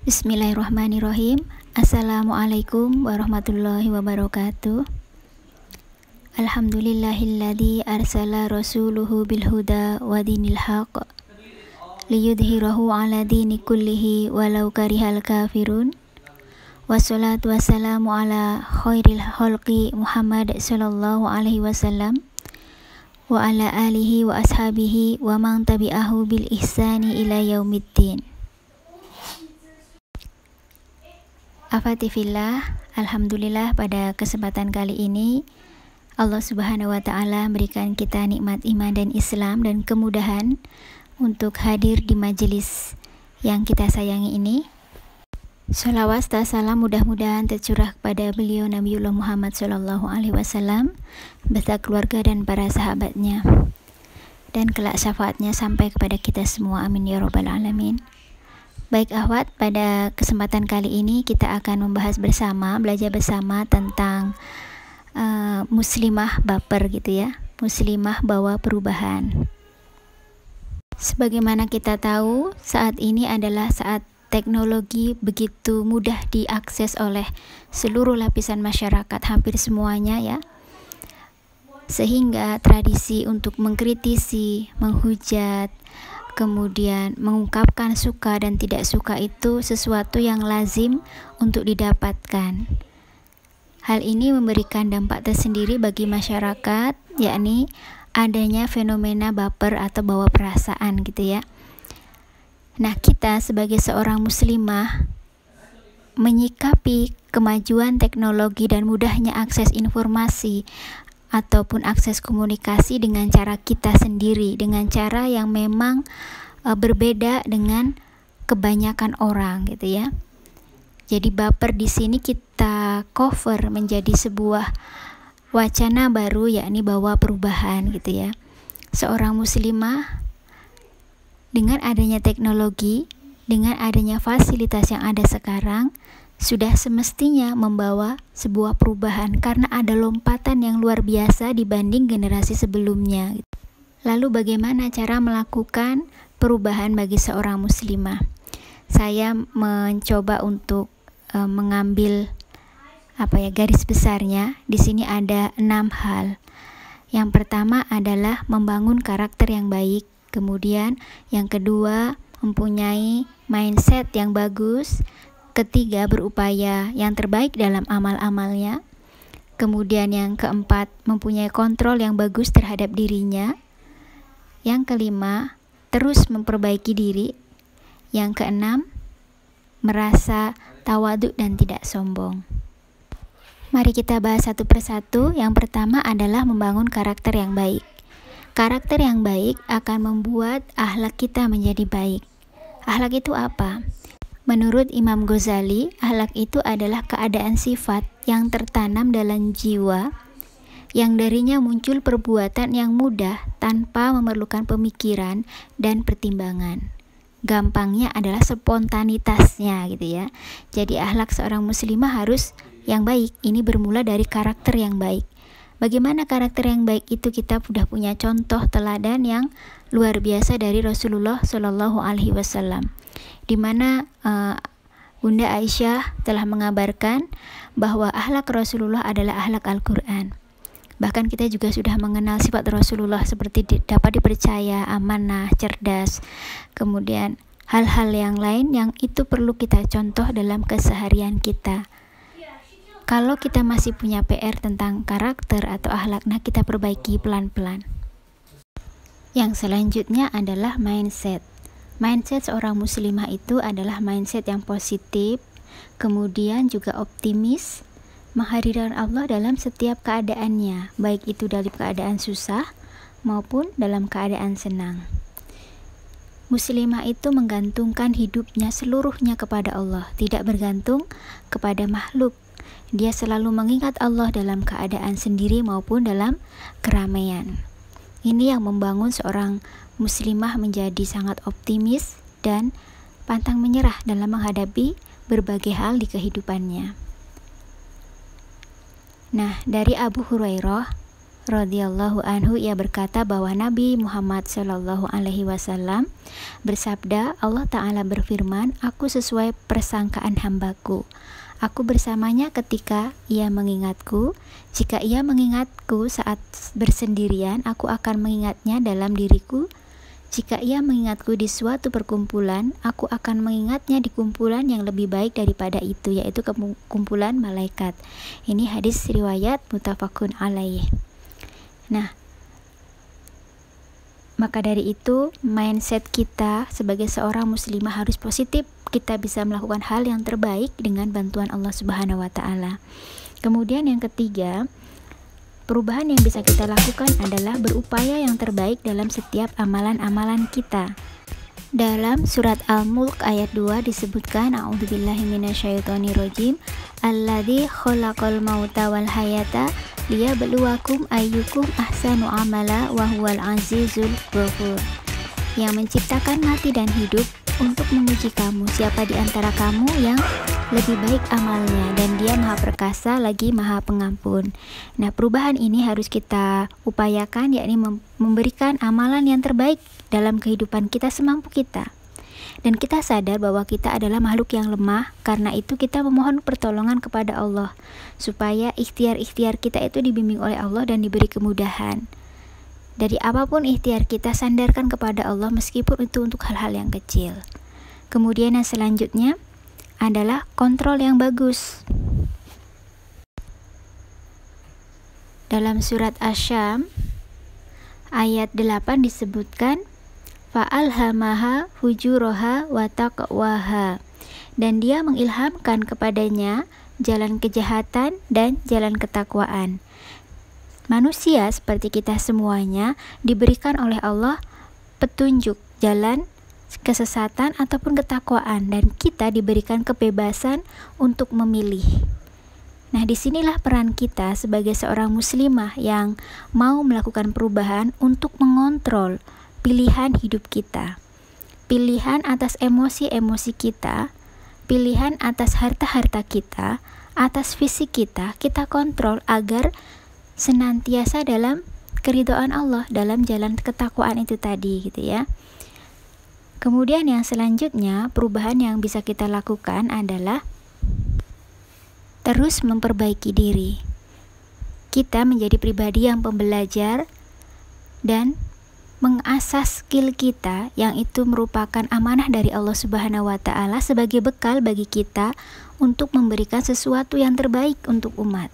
Bismillahirrahmanirrahim. Assalamualaikum warahmatullahi wabarakatuh. Alhamdulillahilladzi arsala rasuluhu bilhuda wa dinil haq liyudhhirahu ala dini kullihi walau karihal kafirun. Wassalatu wassalamu ala khairil khalqi Muhammad sallallahu alaihi wasallam wa ala alihi wa ashabihi wa man tabi'ahu bil ihsani ila yaumiddin. Afatifillah, alhamdulillah pada kesempatan kali ini Allah Subhanahu wa taala memberikan kita nikmat iman dan Islam dan kemudahan untuk hadir di majelis yang kita sayangi ini. Shalawat dan salam mudah-mudahan tercurah kepada beliau Nabiullah Muhammad sallallahu alaihi wasallam beserta keluarga dan para sahabatnya, dan kelak syafaatnya sampai kepada kita semua, amin ya rabbal alamin. Baik akhwat, pada kesempatan kali ini kita akan membahas bersama, belajar bersama tentang muslimah baper gitu ya. Muslimah bawa perubahan. Sebagaimana kita tahu, saat ini adalah saat teknologi begitu mudah diakses oleh seluruh lapisan masyarakat, hampir semuanya ya. Sehingga tradisi untuk mengkritisi, menghujat, kemudian mengungkapkan suka dan tidak suka itu sesuatu yang lazim untuk didapatkan. Hal ini memberikan dampak tersendiri bagi masyarakat, yakni adanya fenomena baper atau bawa perasaan gitu ya. Nah, kita sebagai seorang muslimah menyikapi kemajuan teknologi dan mudahnya akses informasi ataupun akses komunikasi dengan cara kita sendiri, dengan cara yang memang berbeda dengan kebanyakan orang gitu ya. Jadi baper di sini kita cover menjadi sebuah wacana baru, yakni bawa perubahan gitu ya. Seorang muslimah dengan adanya teknologi, dengan adanya fasilitas yang ada sekarang, sudah semestinya membawa sebuah perubahan karena ada lompatan yang luar biasa dibanding generasi sebelumnya. Lalu bagaimana cara melakukan perubahan bagi seorang muslimah? Saya mencoba untuk mengambil garis besarnya. Di sini ada 6 hal. Yang pertama adalah membangun karakter yang baik. Kemudian yang kedua, mempunyai mindset yang bagus. Ketiga, berupaya yang terbaik dalam amal-amalnya. Kemudian yang keempat, mempunyai kontrol yang bagus terhadap dirinya. Yang kelima, terus memperbaiki diri. Yang keenam, merasa tawadhu dan tidak sombong. Mari kita bahas satu persatu. Yang pertama adalah membangun karakter yang baik. Karakter yang baik akan membuat akhlak kita menjadi baik. Akhlak itu apa? Menurut Imam Ghazali, akhlak itu adalah keadaan sifat yang tertanam dalam jiwa, yang darinya muncul perbuatan yang mudah tanpa memerlukan pemikiran dan pertimbangan. Gampangnya adalah spontanitasnya gitu ya. Jadi akhlak seorang muslimah harus yang baik. Ini bermula dari karakter yang baik. Bagaimana karakter yang baik itu? Kita sudah punya contoh teladan yang luar biasa dari Rasulullah Shallallahu Alaihi Wasallam, di mana Bunda Aisyah telah mengabarkan bahwa akhlak Rasulullah adalah akhlak Al-Quran. Bahkan kita juga sudah mengenal sifat Rasulullah seperti dapat dipercaya, amanah, cerdas, kemudian hal-hal yang lain yang itu perlu kita contoh dalam keseharian kita. Kalau kita masih punya PR tentang karakter atau akhlak, nah kita perbaiki pelan-pelan. Yang selanjutnya adalah mindset. Mindset seorang muslimah itu adalah mindset yang positif, kemudian juga optimis, menghadirkan Allah dalam setiap keadaannya, baik itu dalam keadaan susah maupun dalam keadaan senang. Muslimah itu menggantungkan hidupnya seluruhnya kepada Allah, tidak bergantung kepada makhluk. Dia selalu mengingat Allah dalam keadaan sendiri maupun dalam keramaian. Ini yang membangun seorang muslimah menjadi sangat optimis dan pantang menyerah dalam menghadapi berbagai hal di kehidupannya. Nah, dari Abu Hurairah radhiyallahu anhu, ia berkata bahwa Nabi Muhammad Shallallahu alaihi wasallam bersabda, Allah Ta'ala berfirman, aku sesuai persangkaan hambaku. Aku bersamanya ketika ia mengingatku. Jika ia mengingatku saat bersendirian, aku akan mengingatnya dalam diriku. Jika ia mengingatku di suatu perkumpulan, aku akan mengingatnya di kumpulan yang lebih baik daripada itu, yaitu kumpulan malaikat. Ini hadis riwayat muttafaqun alaih. Nah, maka dari itu mindset kita sebagai seorang muslimah harus positif. Kita bisa melakukan hal yang terbaik dengan bantuan Allah Subhanahu wa Ta'ala. Kemudian yang ketiga, perubahan yang bisa kita lakukan adalah berupaya yang terbaik dalam setiap amalan-amalan kita. Dalam surat Al-Mulk ayat 2 disebutkan, A'udzubillahi minasyaitonirrajim, Alladzi khalaqal mauta wal hayata liyabluwakum ayyukum ahsanu amala wa huwal azizul ghafur. Yang menciptakan mati dan hidup untuk menguji kamu, siapa di antara kamu yang lebih baik amalnya, dan dia maha perkasa lagi maha pengampun. Nah, perubahan ini harus kita upayakan, yakni memberikan amalan yang terbaik dalam kehidupan kita semampu kita. Dan kita sadar bahwa kita adalah makhluk yang lemah, karena itu kita memohon pertolongan kepada Allah supaya ikhtiar-ikhtiar kita itu dibimbing oleh Allah dan diberi kemudahan. Dari apapun ikhtiar kita, sandarkan kepada Allah meskipun itu untuk hal-hal yang kecil. Kemudian yang selanjutnya adalah kontrol yang bagus. Dalam surat Asy-Syam ayat 8 disebutkan, fa'alhamaha fujuraha wa taqwaha, dan dia mengilhamkan kepadanya jalan kejahatan dan jalan ketakwaan. Manusia seperti kita semuanya diberikan oleh Allah petunjuk jalan kesesatan ataupun ketakwaan, dan kita diberikan kebebasan untuk memilih. Nah, disinilah peran kita sebagai seorang muslimah yang mau melakukan perubahan untuk mengontrol pilihan hidup kita, pilihan atas emosi-emosi kita, pilihan atas harta-harta kita, atas fisik kita, kita kontrol agar senantiasa dalam keridhaan Allah, dalam jalan ketakwaan itu tadi, gitu ya. Kemudian yang selanjutnya, perubahan yang bisa kita lakukan adalah terus memperbaiki diri. Kita menjadi pribadi yang pembelajar dan mengasah skill kita, yang itu merupakan amanah dari Allah Subhanahu wa Ta'ala sebagai bekal bagi kita untuk memberikan sesuatu yang terbaik untuk umat.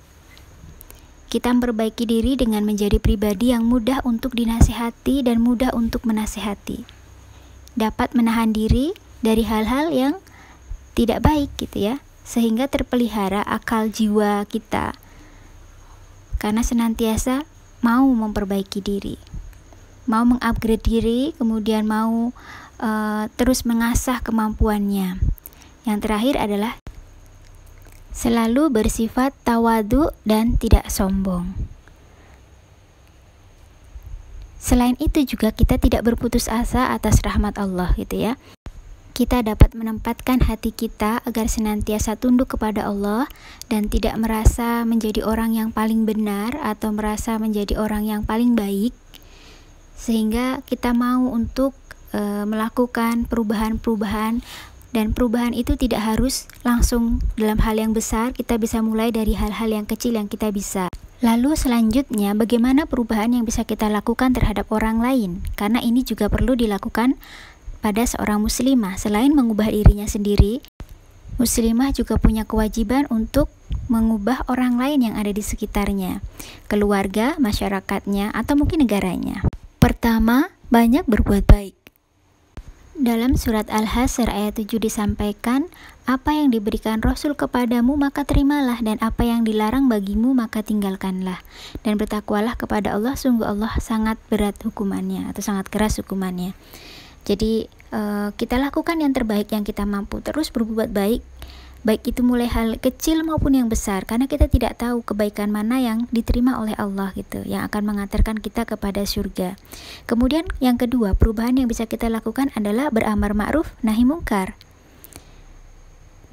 Kita memperbaiki diri dengan menjadi pribadi yang mudah untuk dinasihati dan mudah untuk menasihati. Dapat menahan diri dari hal-hal yang tidak baik, gitu ya, sehingga terpelihara akal jiwa kita karena senantiasa mau memperbaiki diri, mau mengupgrade diri, kemudian mau terus mengasah kemampuannya. Yang terakhir adalah selalu bersifat tawadu dan tidak sombong. Selain itu juga kita tidak berputus asa atas rahmat Allah, gitu ya. Kita dapat menempatkan hati kita agar senantiasa tunduk kepada Allah dan tidak merasa menjadi orang yang paling benar atau merasa menjadi orang yang paling baik, sehingga kita mau untuk melakukan perubahan-perubahan. Dan perubahan itu tidak harus langsung dalam hal yang besar, kita bisa mulai dari hal-hal yang kecil yang kita bisa. Lalu selanjutnya, bagaimana perubahan yang bisa kita lakukan terhadap orang lain? Karena ini juga perlu dilakukan pada seorang muslimah. Selain mengubah dirinya sendiri, muslimah juga punya kewajiban untuk mengubah orang lain yang ada di sekitarnya, keluarga, masyarakatnya, atau mungkin negaranya. Pertama, banyak berbuat baik. Dalam surat Al-Hasyr ayat 7 disampaikan, apa yang diberikan Rasul kepadamu maka terimalah, dan apa yang dilarang bagimu maka tinggalkanlah. Dan bertakwalah kepada Allah, sungguh Allah sangat berat hukumannya atau sangat keras hukumannya. Jadi kita lakukan yang terbaik yang kita mampu, terus berbuat baik, baik itu mulai hal kecil maupun yang besar, karena kita tidak tahu kebaikan mana yang diterima oleh Allah, gitu, yang akan mengantarkan kita kepada surga. Kemudian yang kedua, perubahan yang bisa kita lakukan adalah beramar ma'ruf nahi mungkar.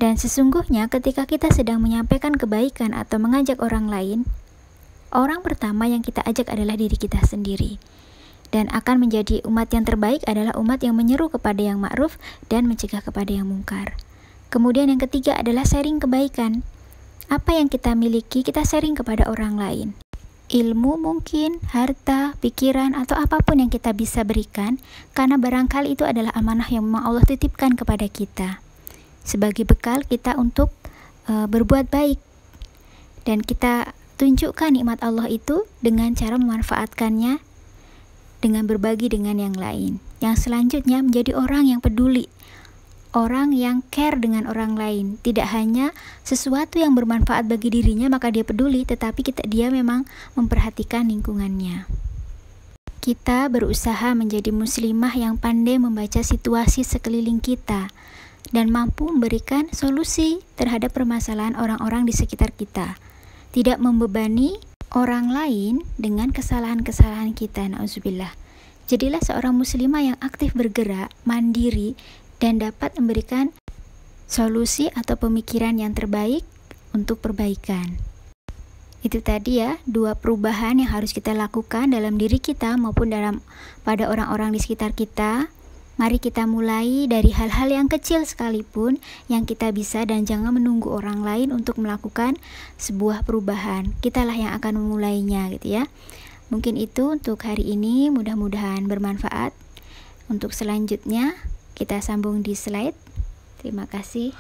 Dan sesungguhnya ketika kita sedang menyampaikan kebaikan atau mengajak orang lain, orang pertama yang kita ajak adalah diri kita sendiri. Dan akan menjadi umat yang terbaik adalah umat yang menyeru kepada yang ma'ruf dan mencegah kepada yang mungkar. Kemudian yang ketiga adalah sharing kebaikan. Apa yang kita miliki, kita sharing kepada orang lain. Ilmu mungkin, harta, pikiran, atau apapun yang kita bisa berikan, karena barangkali itu adalah amanah yang memang Allah titipkan kepada kita. Sebagai bekal kita untuk berbuat baik. Dan kita tunjukkan nikmat Allah itu dengan cara memanfaatkannya dengan berbagi dengan yang lain. Yang selanjutnya menjadi orang yang peduli, orang yang care dengan orang lain. Tidak hanya sesuatu yang bermanfaat bagi dirinya maka dia peduli, tetapi dia memang memperhatikan lingkungannya. Kita berusaha menjadi muslimah yang pandai membaca situasi sekeliling kita dan mampu memberikan solusi terhadap permasalahan orang-orang di sekitar kita. Tidak membebani orang lain dengan kesalahan-kesalahan kita, na'udzubillah. Jadilah seorang muslimah yang aktif bergerak, mandiri, dan dapat memberikan solusi atau pemikiran yang terbaik untuk perbaikan. Itu tadi ya, 2 perubahan yang harus kita lakukan dalam diri kita maupun pada orang-orang di sekitar kita. Mari kita mulai dari hal-hal yang kecil sekalipun yang kita bisa, dan jangan menunggu orang lain untuk melakukan sebuah perubahan. Kitalah yang akan memulainya gitu ya. Mungkin itu untuk hari ini, mudah-mudahan bermanfaat. Untuk selanjutnya kita sambung di slide. Terima kasih.